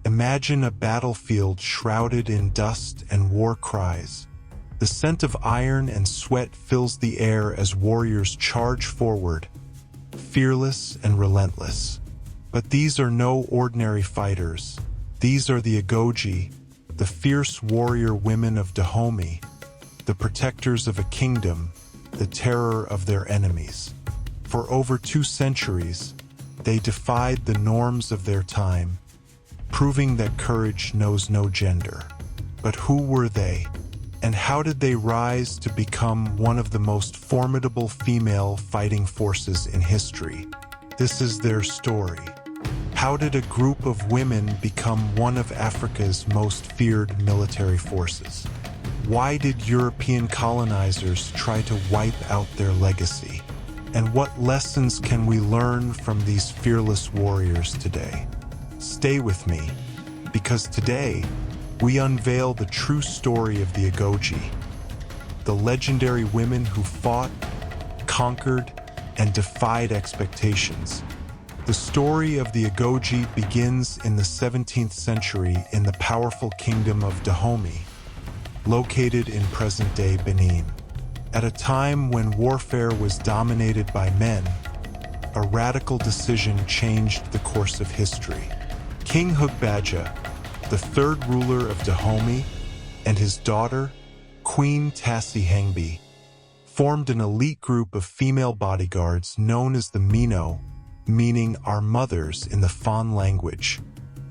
Imagine a battlefield shrouded in dust and war cries. The scent of iron and sweat fills the air as warriors charge forward, fearless and relentless. But these are no ordinary fighters. These are the Agojie, the fierce warrior women of Dahomey, the protectors of a kingdom, the terror of their enemies. For over 2 centuries, they defied the norms of their time, proving that courage knows no gender. But who were they? And how did they rise to become one of the most formidable female fighting forces in history? This is their story. How did a group of women become one of Africa's most feared military forces? Why did European colonizers try to wipe out their legacy? And what lessons can we learn from these fearless warriors today? Stay with me, because today, we unveil the true story of the Agojie, the legendary women who fought, conquered, and defied expectations. The story of the Agojie begins in the 17th century in the powerful Kingdom of Dahomey, located in present-day Benin. At a time when warfare was dominated by men, a radical decision changed the course of history. King Agojie, the 3rd ruler of Dahomey, and his daughter, Queen Hangbi, formed an elite group of female bodyguards known as the Mino, meaning our mothers in the Fon language.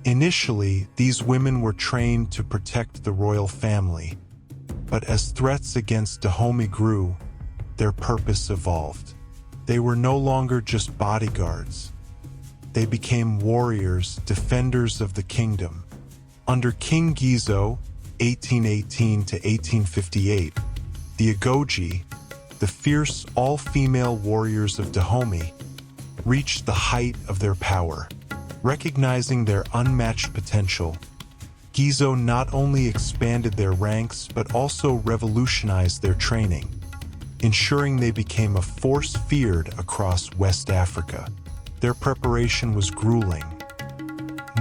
Initially, these women were trained to protect the royal family, but as threats against Dahomey grew, their purpose evolved. They were no longer just bodyguards. They became warriors, defenders of the kingdom. Under King Gizo, 1818 to 1858, the Agojie, the fierce all-female warriors of Dahomey, reached the height of their power. Recognizing their unmatched potential, Gizo not only expanded their ranks but also revolutionized their training, ensuring they became a force feared across West Africa. Their preparation was grueling.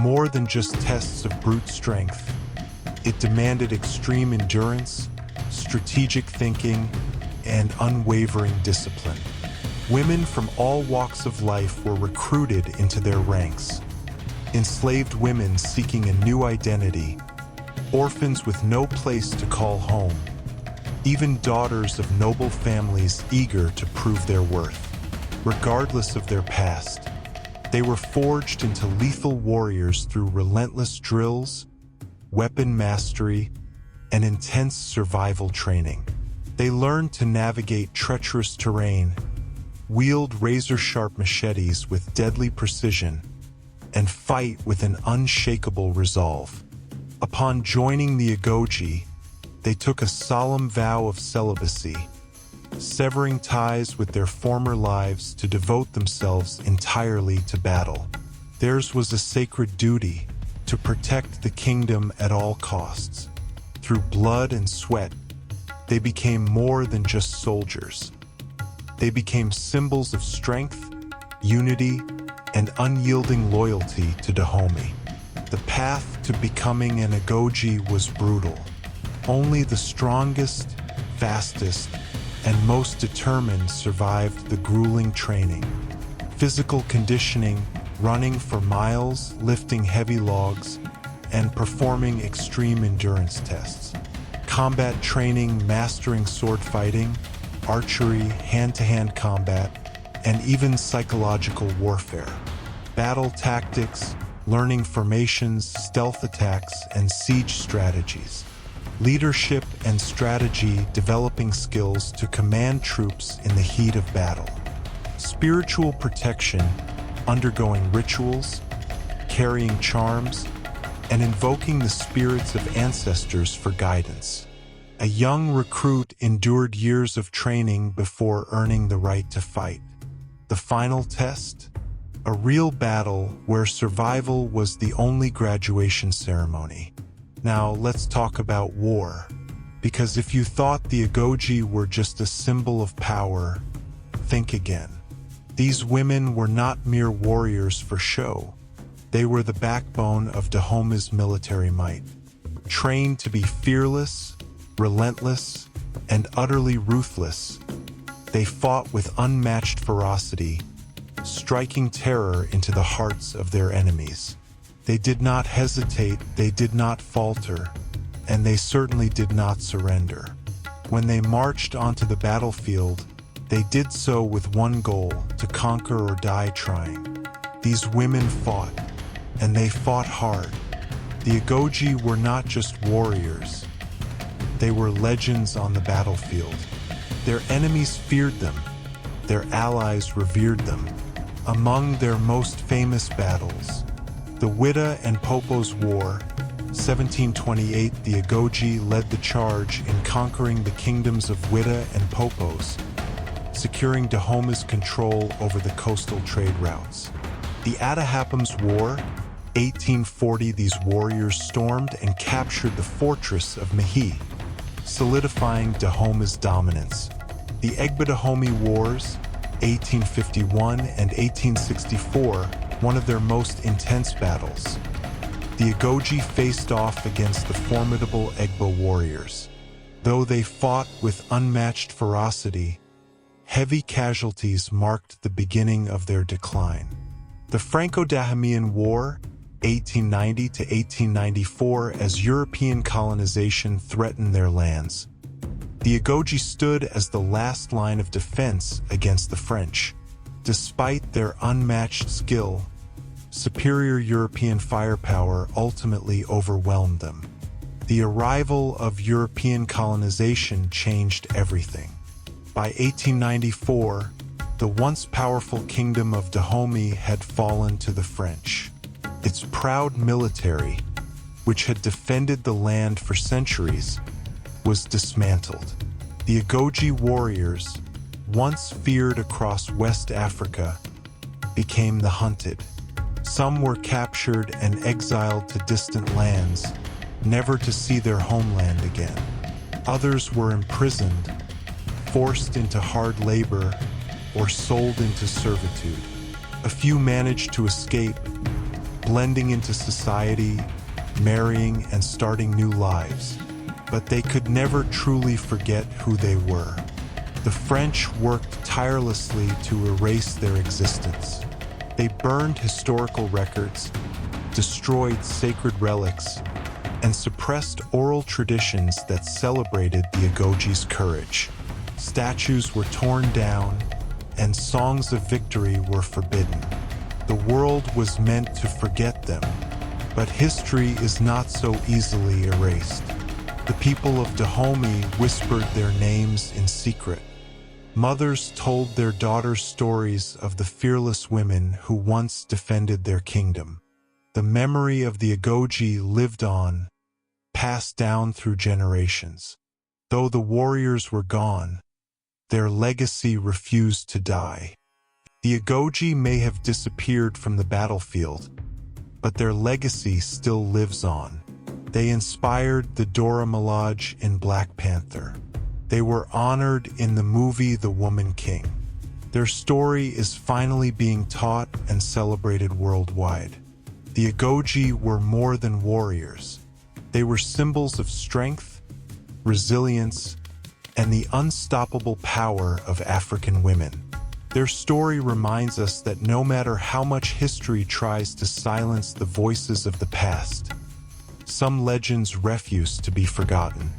More than just tests of brute strength, it demanded extreme endurance, strategic thinking, and unwavering discipline. Women from all walks of life were recruited into their ranks. Enslaved women seeking a new identity, orphans with no place to call home, even daughters of noble families eager to prove their worth. Regardless of their past, they were forged into lethal warriors through relentless drills, weapon mastery, and intense survival training. They learned to navigate treacherous terrain, wield razor-sharp machetes with deadly precision, and fight with an unshakable resolve. Upon joining the Agojie, they took a solemn vow of celibacy, severing ties with their former lives to devote themselves entirely to battle. Theirs was a sacred duty to protect the kingdom at all costs. Through blood and sweat, they became more than just soldiers. They became symbols of strength, unity, and unyielding loyalty to Dahomey. The path to becoming an Agojie was brutal. Only the strongest, fastest, and most determined survived the grueling training. Physical conditioning, running for miles, lifting heavy logs, and performing extreme endurance tests. Combat training, mastering sword fighting, archery, hand-to-hand combat, and even psychological warfare. Battle tactics, learning formations, stealth attacks, and siege strategies. Leadership and strategy, developing skills to command troops in the heat of battle. Spiritual protection, undergoing rituals, carrying charms, and invoking the spirits of ancestors for guidance. A young recruit endured years of training before earning the right to fight. The final test? A real battle where survival was the only graduation ceremony. Now let's talk about war. Because if you thought the Agojie were just a symbol of power, think again. These women were not mere warriors for show. They were the backbone of Dahomey's military might. Trained to be fearless, relentless, and utterly ruthless, they fought with unmatched ferocity, striking terror into the hearts of their enemies. They did not hesitate, they did not falter, and they certainly did not surrender. When they marched onto the battlefield, they did so with one goal: to conquer or die trying. These women fought, and they fought hard. The Agojie were not just warriors. They were legends on the battlefield. Their enemies feared them. Their allies revered them. Among their most famous battles, the Wita and Popo's War, 1728, the Agojie led the charge in conquering the kingdoms of Wita and Popos, securing Dahomey's control over the coastal trade routes. The Attahapam's War, 1840, these warriors stormed and captured the fortress of Mehi, solidifying Dahomey's dominance. The Agba-Dahomey Wars, 1851 and 1864, one of their most intense battles. The Agojie faced off against the formidable Egba warriors. Though they fought with unmatched ferocity, heavy casualties marked the beginning of their decline. The Franco-Dahomeyan War, 1890 to 1894, as European colonization threatened their lands, the Agojie stood as the last line of defense against the French. Despite their unmatched skill, superior European firepower ultimately overwhelmed them. The arrival of European colonization changed everything. By 1894, the once powerful Kingdom of Dahomey had fallen to the French. Its proud military, which had defended the land for centuries, was dismantled. The Agojie warriors, once feared across West Africa, became the hunted. Some were captured and exiled to distant lands, never to see their homeland again. Others were imprisoned, forced into hard labor, or sold into servitude. A few managed to escape, blending into society, marrying and starting new lives. But they could never truly forget who they were. The French worked tirelessly to erase their existence. They burned historical records, destroyed sacred relics, and suppressed oral traditions that celebrated the Agojie's courage. Statues were torn down, and songs of victory were forbidden. The world was meant to forget them, but history is not so easily erased. The people of Dahomey whispered their names in secret. Mothers told their daughters stories of the fearless women who once defended their kingdom. The memory of the Agojie lived on, passed down through generations. Though the warriors were gone, their legacy refused to die. The Agojie may have disappeared from the battlefield, but their legacy still lives on. They inspired the Dora Milaje in Black Panther. They were honored in the movie The Woman King. Their story is finally being taught and celebrated worldwide. The Agojie were more than warriors. They were symbols of strength, resilience, and the unstoppable power of African women. Their story reminds us that no matter how much history tries to silence the voices of the past, some legends refuse to be forgotten.